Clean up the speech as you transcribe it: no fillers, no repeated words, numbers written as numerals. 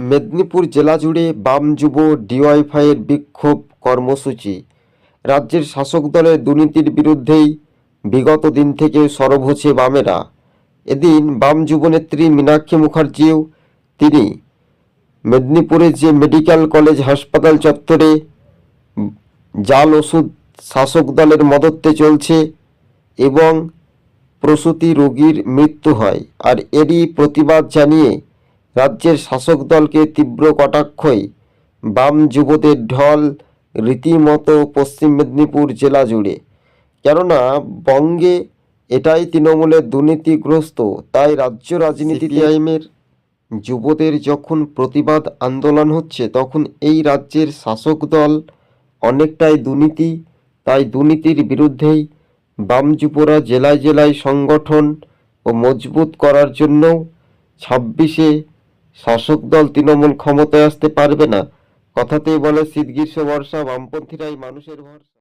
মেদিনীপুর জেলা জুড়ে বাম যুব ডিওয়াইফাইয়ের বিক্ষোভ কর্মসূচি। রাজ্যের শাসক দলের দুর্নীতির বিরুদ্ধেই বিগত দিন থেকে সরব হচ্ছে বামেরা। এদিন বাম যুবনেত্রী মীনাক্ষী মুখার্জিও তিনি মেদিনীপুরের যে মেডিকেল কলেজ হাসপাতাল চত্বরে জাল ওষুধ শাসক দলের মদতে চলছে এবং প্রসূতি রোগীর মৃত্যু হয়, আর এরই প্রতিবাদ জানিয়ে রাজ্যের শাসক দলকে তীব্র কটাক্ষই বাম যুবদের ঢল রীতিমতো পশ্চিম মেদিনীপুর জেলা জুড়ে। কেননা বঙ্গে এটাই তৃণমূলের দুর্নীতিগ্রস্ত, তাই রাজ্য রাজনীতিতে সিপিআইএমের যুবদের যখন প্রতিবাদ আন্দোলন হচ্ছে তখন এই রাজ্যের শাসক দল অনেকটাই দুর্নীতি, তাই দুর্নীতির বিরুদ্ধেই বাম যুবরা জেলায় জেলায় সংগঠন ও মজবুত করার জন্য 26-এ শাসক দল তৃণমূল ক্ষমতায় আসতে পারবে না। কথাতেই বলে শীত গ্রীষ্ম বর্ষা, বামপন্থীরাই মানুষের ভরসা।